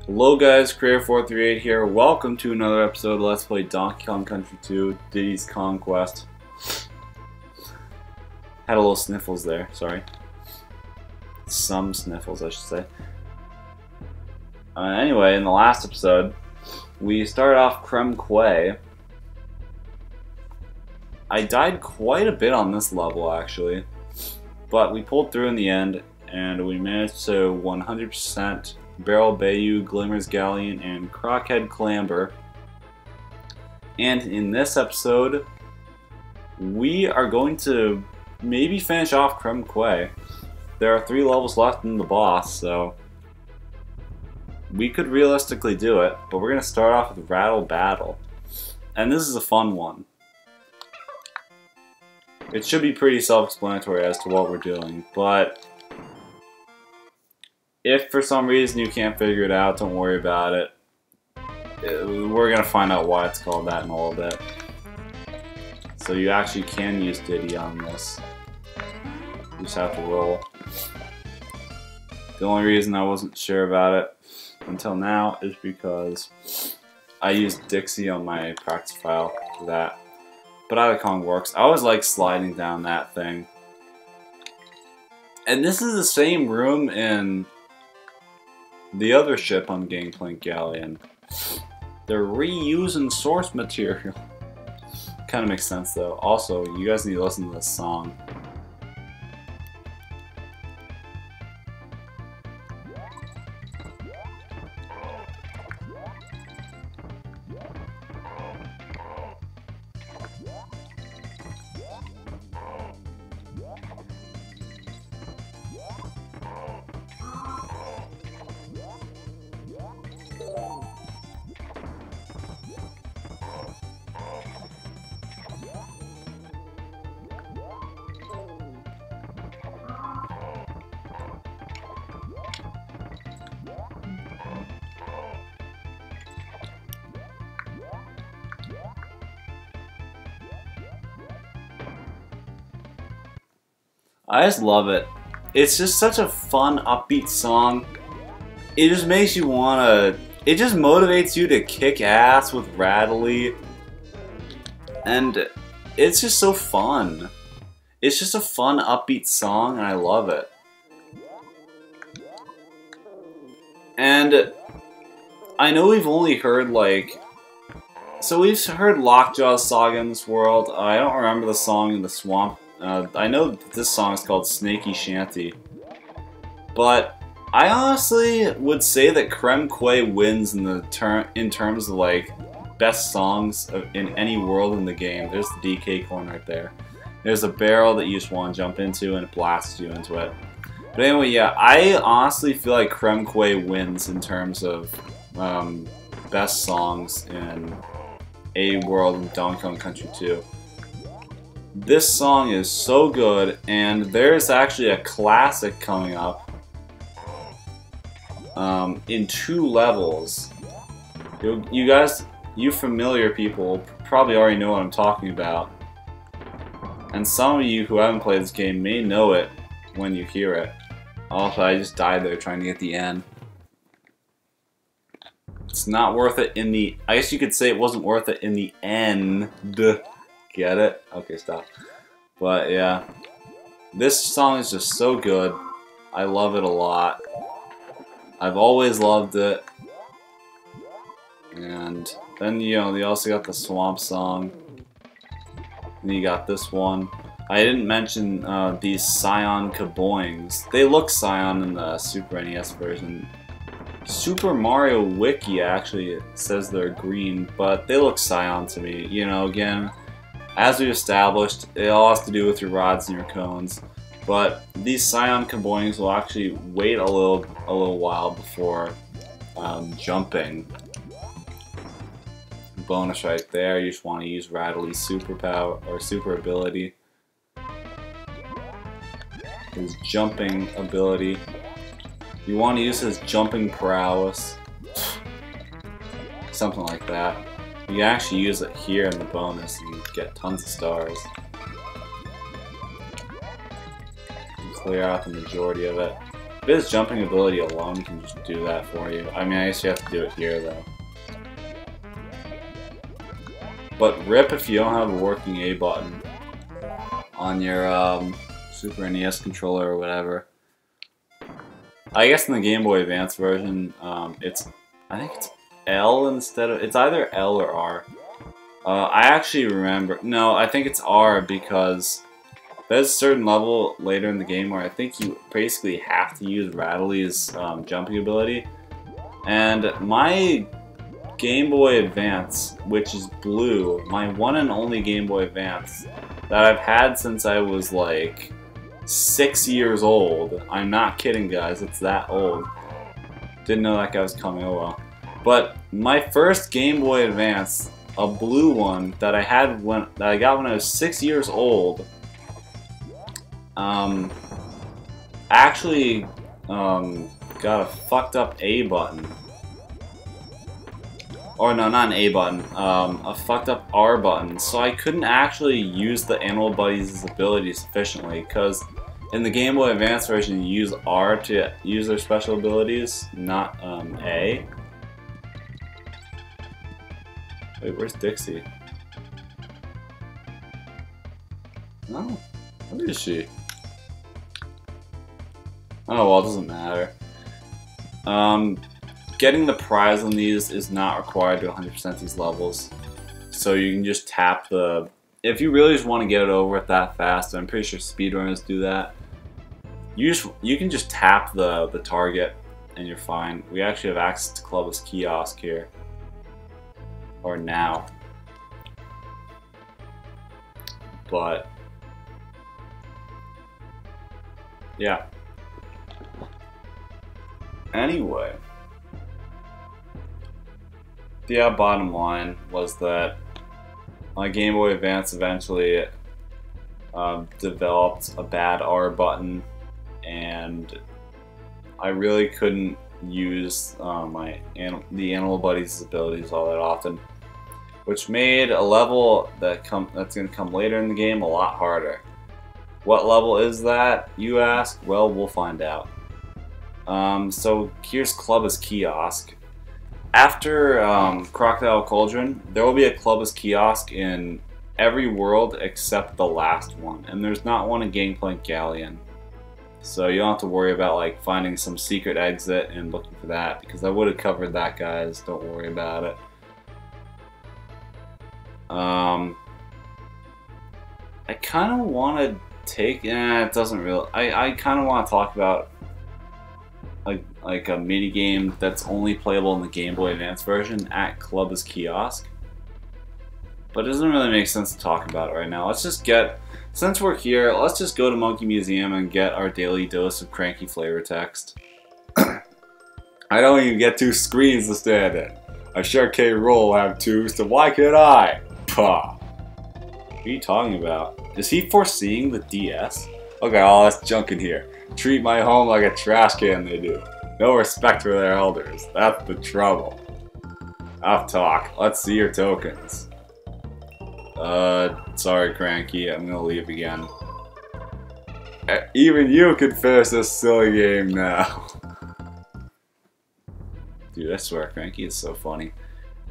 Hello guys, Creator438 here. Welcome to another episode of Let's Play Donkey Kong Country 2, Diddy's Conquest. Had a little sniffles there, sorry. Some sniffles, I should say. Anyway, in the last episode, we started off Krem Quay. I died quite a bit on this level, actually. But we pulled through in the end, and we managed to 100% Barrel Bayou, Glimmer's Galleon, and Crockhead Clamber. And in this episode, we are going to maybe finish off Krem Quay. There are 3 levels left in the boss, so we could realistically do it, but we're going to start off with Rattle Battle. And this is a fun one. It should be pretty self-explanatory as to what we're doing, but if for some reason you can't figure it out, don't worry about it. We're going to find out why it's called that in a little bit. So you actually can use Diddy on this. You just have to roll. The only reason I wasn't sure about it until now is because I used Dixie on my practice file for that. But either Kong works. I always like sliding down that thing. And this is the same room in the other ship on Gangplank Galleon. They're reusing source material. Kind of makes sense though. Also, you guys need to listen to this song. I just love it. It's just such a fun, upbeat song. It just makes you wanna... It just motivates you to kick ass with Rattly. And it's just so fun. It's just a fun, upbeat song, and I love it. And I know we've only heard, like... So we've heard Lockjaw's Saga in this world. I don't remember the song in the swamp. I know this song is called Snaky Shanty, but I honestly would say that Krem Quay wins in terms of like best songs in any world in the game. There's the DK coin right there. There's a barrel that you just want to jump into and it blasts you into it. But anyway, yeah, I honestly feel like Krem Quay wins in terms of best songs in a world in Donkey Kong Country 2. This song is so good, and there's actually a classic coming up in 2 levels. You guys, you familiar people, probably already know what I'm talking about. And some of you who haven't played this game may know it when you hear it. Also, I just died there trying to get the end. It's not worth it in the... I guess you could say it wasn't worth it in the end. Get it? Okay, stop. But yeah, this song is just so good. I love it a lot. I've always loved it. And then, you know, they also got the Swamp song. And you got this one. I didn't mention these Scion Kaboings. They look Scion in the Super NES version. Super Mario Wiki actually says they're green, but they look Scion to me. You know, again, as we've established, it all has to do with your rods and your cones. But these Scion Kaboings will actually wait a little while before jumping. Bonus right there. You just want to use Rattly's superpower or super ability. His jumping ability. You want to use his jumping prowess. Something like that. You can actually use it here in the bonus and get tons of stars. And clear out the majority of it. His jumping ability alone can just do that for you. I mean, I guess you have to do it here, though. But rip if you don't have a working A button on your Super NES controller or whatever. I guess in the Game Boy Advance version, I think it's L instead of... It's either L or R. I actually remember... No, I think it's R because there's a certain level later in the game where I think you basically have to use Rattle's jumping ability. And my Game Boy Advance, which is blue, my one and only Game Boy Advance that I've had since I was like 6 years old. I'm not kidding, guys, it's that old. Didn't know that guy was coming, oh well. But my first Game Boy Advance, a blue one that I had that I got when I was 6 years old, actually got a fucked up A button. Or no, not an A button, a fucked up R button. So I couldn't actually use the Animal Buddies' ability sufficiently, because in the Game Boy Advance version you use R to use their special abilities, not A. Wait, where's Dixie? Oh, where is she? Oh well, it doesn't matter. Getting the prize on these is not required to 100% these levels. So you can just tap the... If you really just want to get it over with that fast, I'm pretty sure speedrunners do that. You can just tap the target and you're fine. We actually have access to Klubba's Kiosk here. Or now. But... yeah. Anyway. The bottom line was that my Game Boy Advance eventually developed a bad R button, and I really couldn't use the Animal Buddies' abilities all that often, which made a level that's going to come later in the game a lot harder. What level is that, you ask? Well, we'll find out. So here's Klubba's Kiosk. After Crocodile Cauldron, there will be a Klubba's Kiosk in every world except the last one, and there's not one in Gangplank Galleon. So you don't have to worry about like finding some secret exit and looking for that, because I would have covered that, guys. Don't worry about it. I kind of want to take... it doesn't really... I kind of want to talk about like a mini game that's only playable in the Game Boy Advance version at Klubba's Kiosk. But it doesn't really make sense to talk about it right now. Let's just get... Since we're here, let's just go to Monkey Museum and get our daily dose of cranky flavor text. I don't even get 2 screens to stand in. I sure can't roll have 2, so why can't I? Pah. What are you talking about? Is he foreseeing the DS? Look at all this junk in here. Treat my home like a trash can, they do. No respect for their elders. That's the trouble. Off talk. Let's see your tokens. Sorry, Cranky. I'm gonna leave again. Even you can finish this silly game now. Dude, I swear, Cranky is so funny.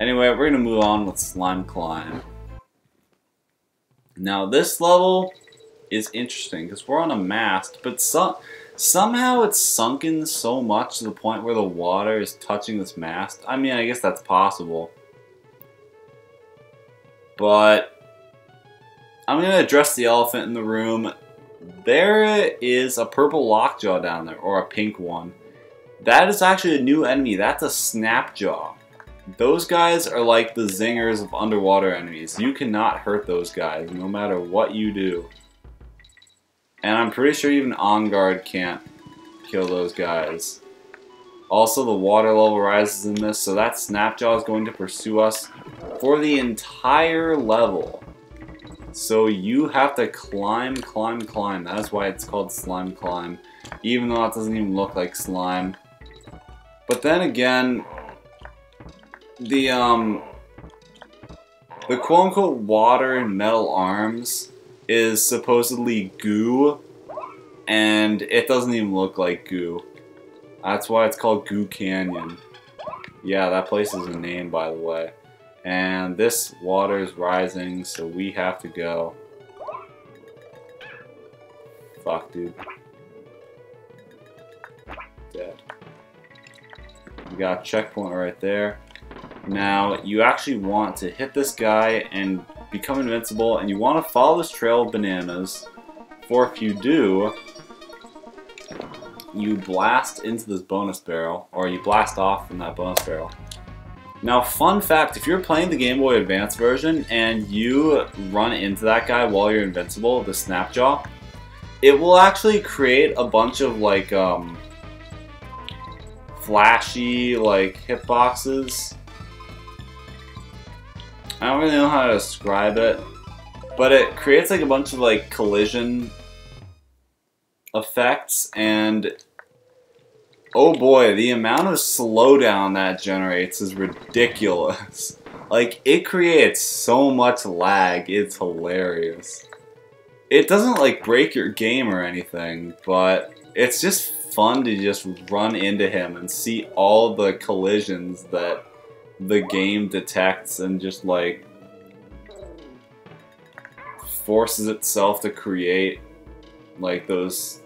Anyway, we're gonna move on with Slime Climb. Now, this level is interesting because we're on a mast, but somehow it's sunken so much to the point where the water is touching this mast. I mean, I guess that's possible. But I'm going to address the elephant in the room. There is a purple lockjaw down there, or a pink one. That is actually a new enemy. That's a snapjaw. Those guys are like the zingers of underwater enemies. You cannot hurt those guys, no matter what you do. And I'm pretty sure even On Guard can't kill those guys. Also, the water level rises in this, so that Snapjaw is going to pursue us for the entire level. So you have to climb, climb, climb. That's why it's called Slime Climb, even though it doesn't even look like slime. But then again, the quote-unquote water and metal arms is supposedly goo, and it doesn't even look like goo. That's why it's called Goo Canyon. Yeah, that place is a name, by the way. And this water is rising, so we have to go. Fuck, dude. Dead. We got a checkpoint right there. Now, you actually want to hit this guy and become invincible, and you want to follow this trail of bananas. For if you do, you blast into this bonus barrel, or you blast off from that bonus barrel. Now, fun fact, if you're playing the Game Boy Advance version and you run into that guy while you're invincible, the Snapjaw, it will actually create a bunch of, like, flashy, like, hitboxes. I don't really know how to describe it, but it creates, like, a bunch of, like, collision effects, and oh boy, the amount of slowdown that generates is ridiculous. Like, it creates so much lag, it's hilarious. It doesn't, like, break your game or anything, but it's just fun to just run into him and see all the collisions that the game detects and just, like, forces itself to create, like, those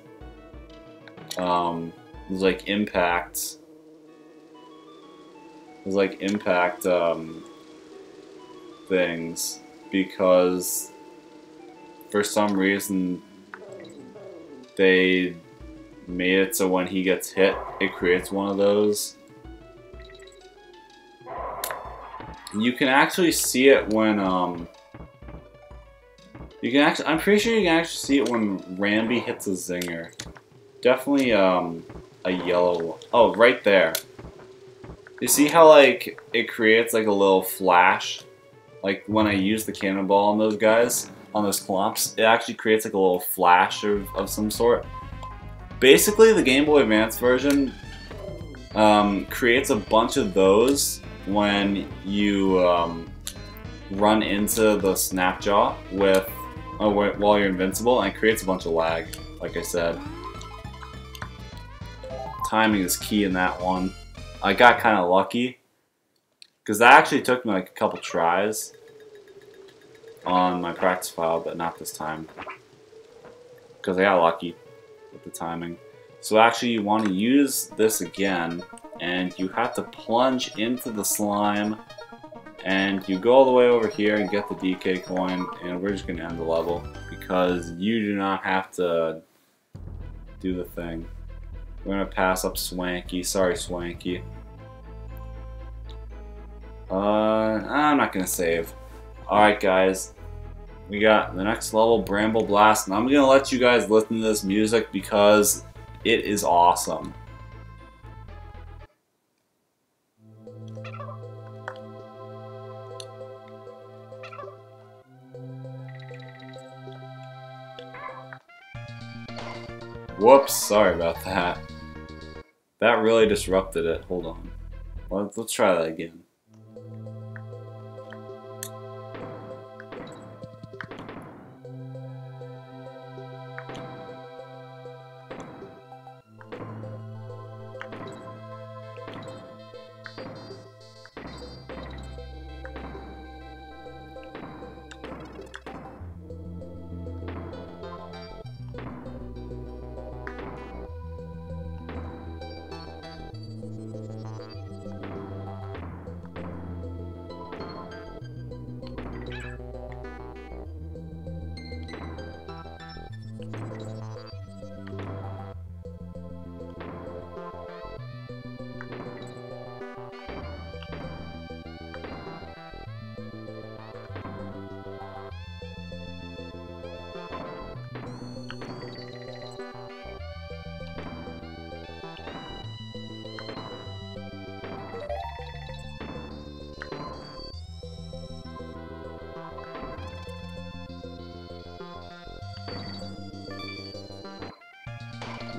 like impact things, because for some reason they made it so when he gets hit, it creates one of those. You can actually see it when I'm pretty sure you can actually see it when Rambi hits a zinger. Definitely a yellow one. Oh, right there. You see how, like, it creates, like, a little flash? Like, when I use the cannonball on those guys, on those clumps, it actually creates, like, a little flash of some sort. Basically, the Game Boy Advance version creates a bunch of those when you run into the Snapjaw while you're invincible, and it creates a bunch of lag, like I said. Timing is key in that one. I got kind of lucky, because that actually took me like a couple tries on my practice file, but not this time, because I got lucky with the timing. So actually you want to use this again, and you have to plunge into the slime, and you go all the way over here and get the DK coin, and we're just going to end the level, because you do not have to do the thing. We're going to pass up Swanky. Sorry, Swanky. I'm not going to save. Alright, guys. We got the next level, Bramble Blast, and I'm going to let you guys listen to this music because it is awesome. Whoops, sorry about that. That really disrupted it. Hold on. Let's try that again.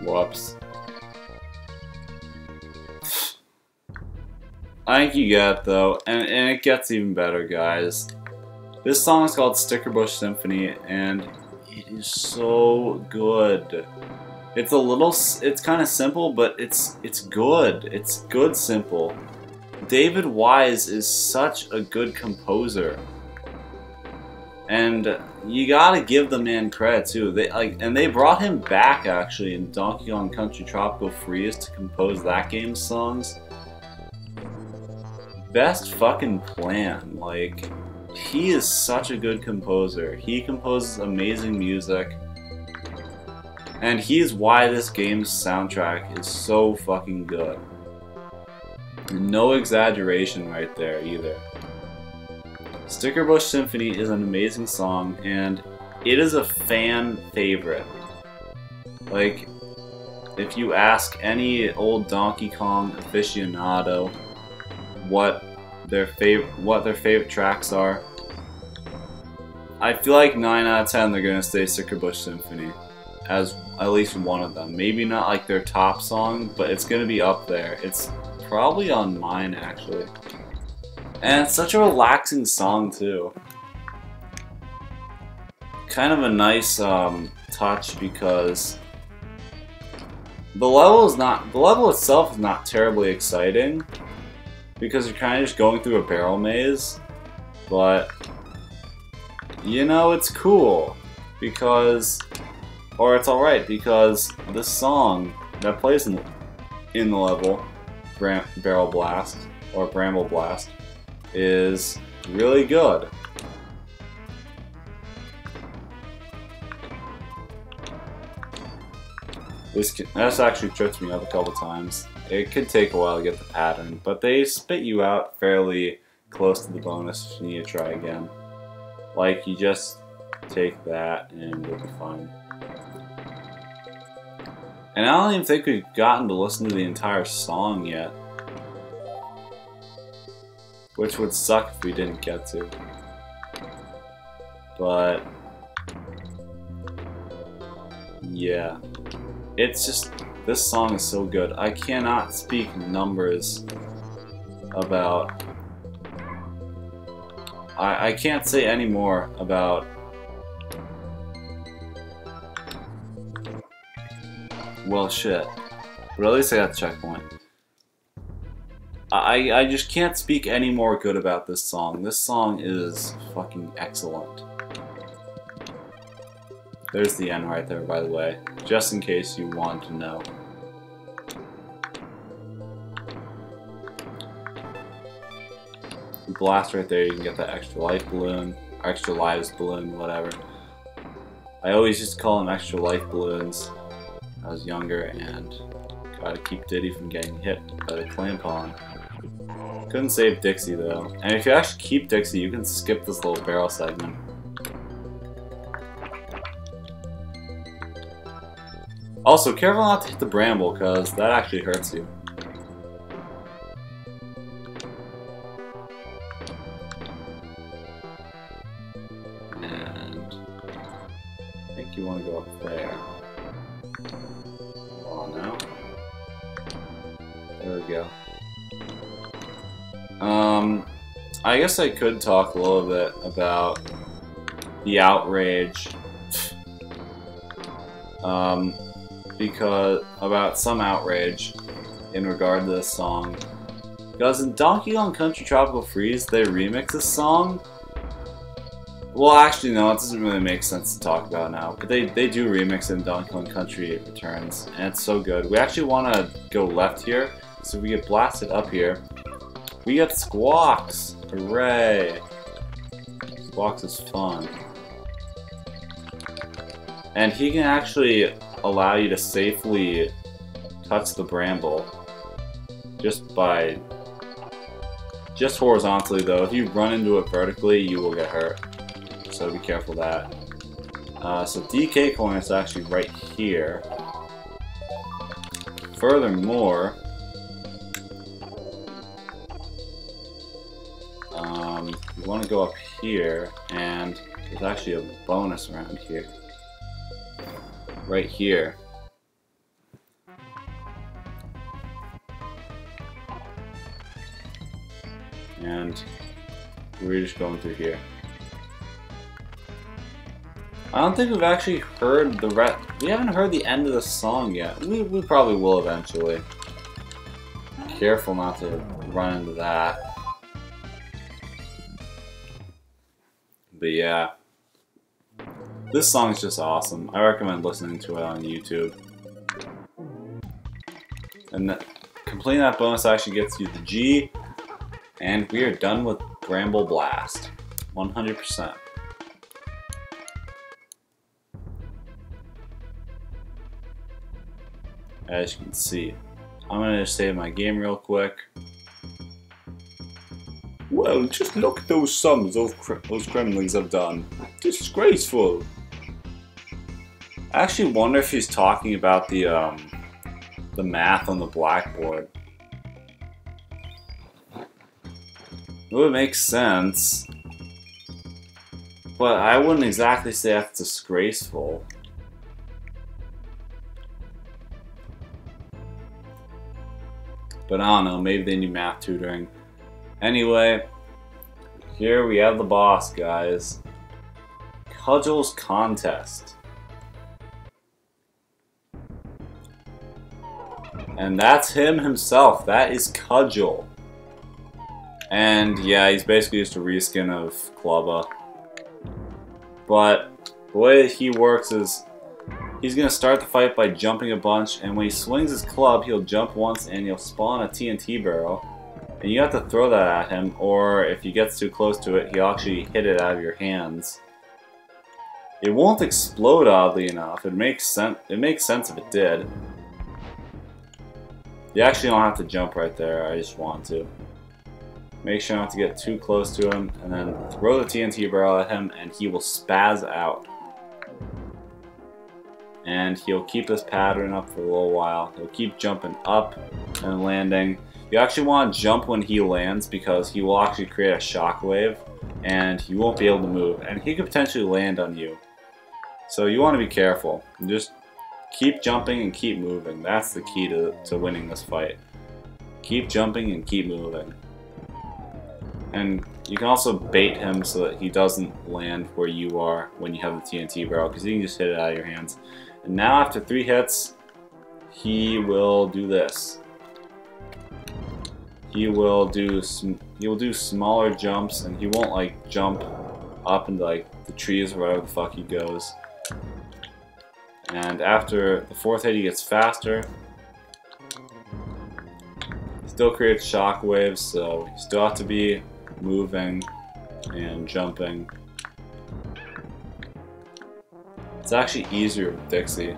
Whoops. I think you get it though, and it gets even better, guys. This song is called Sticker Bush Symphony, and it is so good. It's a little, it's kind of simple, but it's good. It's good simple. David Wise is such a good composer. And you gotta give the man credit too. They brought him back actually in Donkey Kong Country Tropical Freeze to compose that game's songs. Best fucking plan. Like, he is such a good composer. He composes amazing music. And he is why this game's soundtrack is so fucking good. No exaggeration right there either. Stickerbush Symphony is an amazing song, and it is a fan favorite. Like, if you ask any old Donkey Kong aficionado what their favorite tracks are, I feel like 9 out of 10 they're gonna say Stickerbush Symphony as at least one of them. Maybe not like their top song, but it's gonna be up there. It's probably on mine actually. And it's such a relaxing song too. Kind of a nice touch because the level itself is not terribly exciting because you're kind of just going through a barrel maze, but you know, it's cool because, or it's alright because this song that plays in the level, Barrel Blast or Bramble Blast, is really good. This actually tripped me up a couple times. It could take a while to get the pattern, but they spit you out fairly close to the bonus if you need to try again. Like, you just take that and you'll be fine. And I don't even think we've gotten to listen to the entire song yet. Which would suck if we didn't get to. But yeah. It's just, this song is so good. I cannot speak numbers about... I can't say any more about... Well, shit. But at least I got the checkpoint. I just can't speak any more good about this song. This song is fucking excellent. There's the end right there, by the way, just in case you wanted to know. You blast right there, you can get that extra life balloon, or extra lives balloon, whatever. I always used to call them extra life balloons when I was younger, and gotta keep Diddy from getting hit by the clamp-on. Couldn't save Dixie though. And if you actually keep Dixie, you can skip this little barrel segment. Also, careful not to hit the bramble, because that actually hurts you. And I think you want to go up there. Oh no. There we go. I guess I could talk a little bit about the outrage. Because about some outrage in regard to this song. Because in Donkey Kong Country Tropical Freeze, they remix this song. Well, actually, no, it doesn't really make sense to talk about now. But they do remix it in Donkey Kong Country Returns, and it's so good. We actually want to go left here, so we get blasted up here. We get Squawks! Hooray! Squawks is fun. And he can actually allow you to safely touch the bramble just horizontally though. If you run into it vertically, you will get hurt, so be careful of that. So DK coin is actually right here. Furthermore, you want to go up here, and there's actually a bonus around here. Right here. And we're just going through here. I don't think we've actually heard we haven't heard the end of the song yet. We probably will eventually. Careful not to run into that. But yeah. This song is just awesome. I recommend listening to it on YouTube. And completing that bonus actually gets you the G. And we are done with Bramble Blast. 100%. As you can see. I'm gonna just save my game real quick. Well, just look at those sums those gremlins have done. Disgraceful. I actually wonder if he's talking about the math on the blackboard. It would make sense. But I wouldn't exactly say that's disgraceful. But I don't know, maybe they need math tutoring. Anyway, here we have the boss, guys. Kudgel's Contest. And that's him himself. That is Kudgel. And yeah, he's basically just a reskin of Klubba. But the way that he works is he's going to start the fight by jumping a bunch, and when he swings his club, he'll jump once and he'll spawn a TNT barrel. And you have to throw that at him, or if he gets too close to it, he'll actually hit it out of your hands. It won't explode, oddly enough. It makes sense if it did. You actually don't have to jump right there, I just want to. Make sure not to get too close to him, and then throw the TNT barrel at him, and he will spaz out. And he'll keep this pattern up for a little while. He'll keep jumping up and landing. You actually want to jump when he lands because he will actually create a shockwave and you won't be able to move. And he could potentially land on you. So you want to be careful. Just keep jumping and keep moving. That's the key to winning this fight. Keep jumping and keep moving. And you can also bait him so that he doesn't land where you are when you have the TNT barrel, because you can just hit it out of your hands. And now after 3 hits, he will do this. He will do smaller jumps, and he won't like jump up into like the trees or wherever the fuck he goes. And after the 4th hit, he gets faster. He still creates shockwaves, so you still have to be moving and jumping. It's actually easier with Dixie.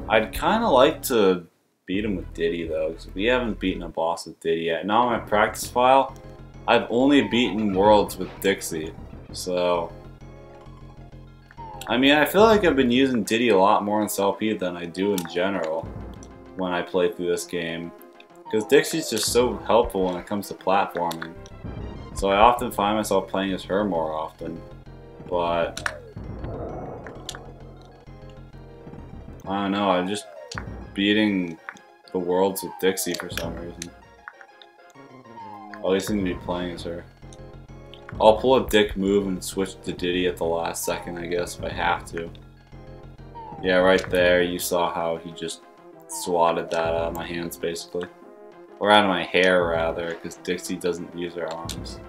I'd kind of like to beat him with Diddy though, because we haven't beaten a boss with Diddy yet. Now on my practice file, I've only beaten worlds with Dixie. So, I mean, I feel like I've been using Diddy a lot more in SLP than I do in general when I play through this game. Because Dixie's just so helpful when it comes to platforming. So I often find myself playing as her more often. But I don't know, I'm just beating the worlds with Dixie for some reason. All these seem to be playing as her. I'll pull a dick move and switch to Diddy at the last second, I guess, if I have to. Yeah, right there, you saw how he just swatted that out of my hands, basically. Or out of my hair, rather, because Dixie doesn't use her arms.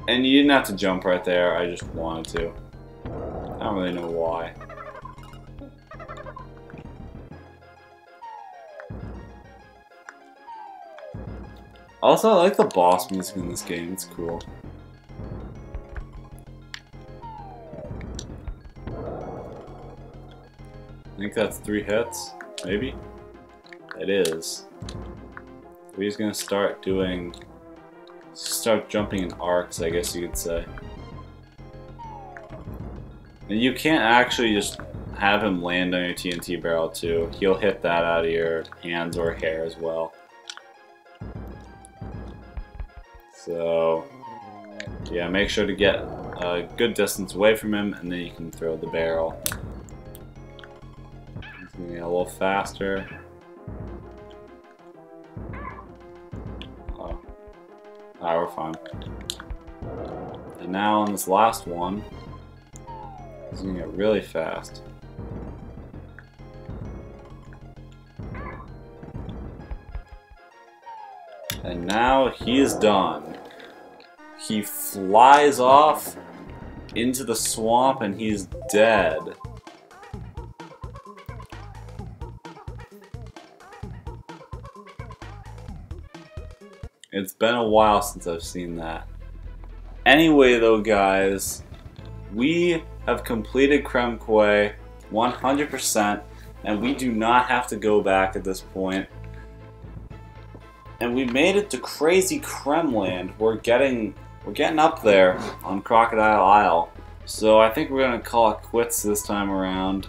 And you didn't have to jump right there, I just wanted to. I don't really know why. Also, I like the boss music in this game, it's cool. I think that's 3 hits, maybe? It is. We're just gonna start jumping in arcs, I guess you could say. And you can't actually just have him land on your TNT barrel too. He'll hit that out of your hands or hair as well. So, yeah, make sure to get a good distance away from him, and then you can throw the barrel. It's gonna get a little faster. Oh, we're fine. And now on this last one, He's doing it really fast. And now he is done. He flies off into the swamp and he's dead. It's been a while since I've seen that. Anyway though guys, we have completed Krem Quay 100% and we do not have to go back at this point. And we made it to Crazy Kremland. We're getting up there on Crocodile Isle. So I think we're gonna call it quits this time around.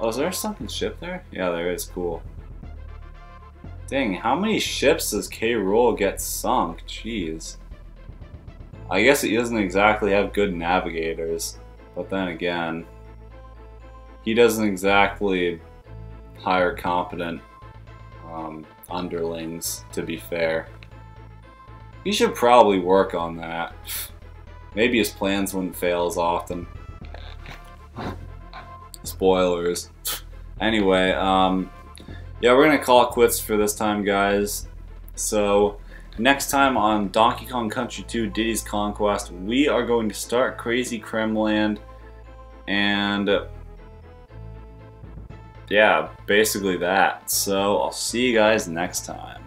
Oh, is there a sunken ship there? Yeah, there is. Cool. Dang, how many ships does K. Rool get sunk? Jeez. I guess he doesn't exactly have good navigators. But then again, he doesn't exactly hire competent underlings, to be fair. He should probably work on that. Maybe his plans wouldn't fail as often. Spoilers. Anyway, yeah, we're gonna call it quits for this time, guys. So, next time on Donkey Kong Country 2 Diddy's Conquest, we are going to start Crazy Kremland, and yeah, basically that. So, I'll see you guys next time.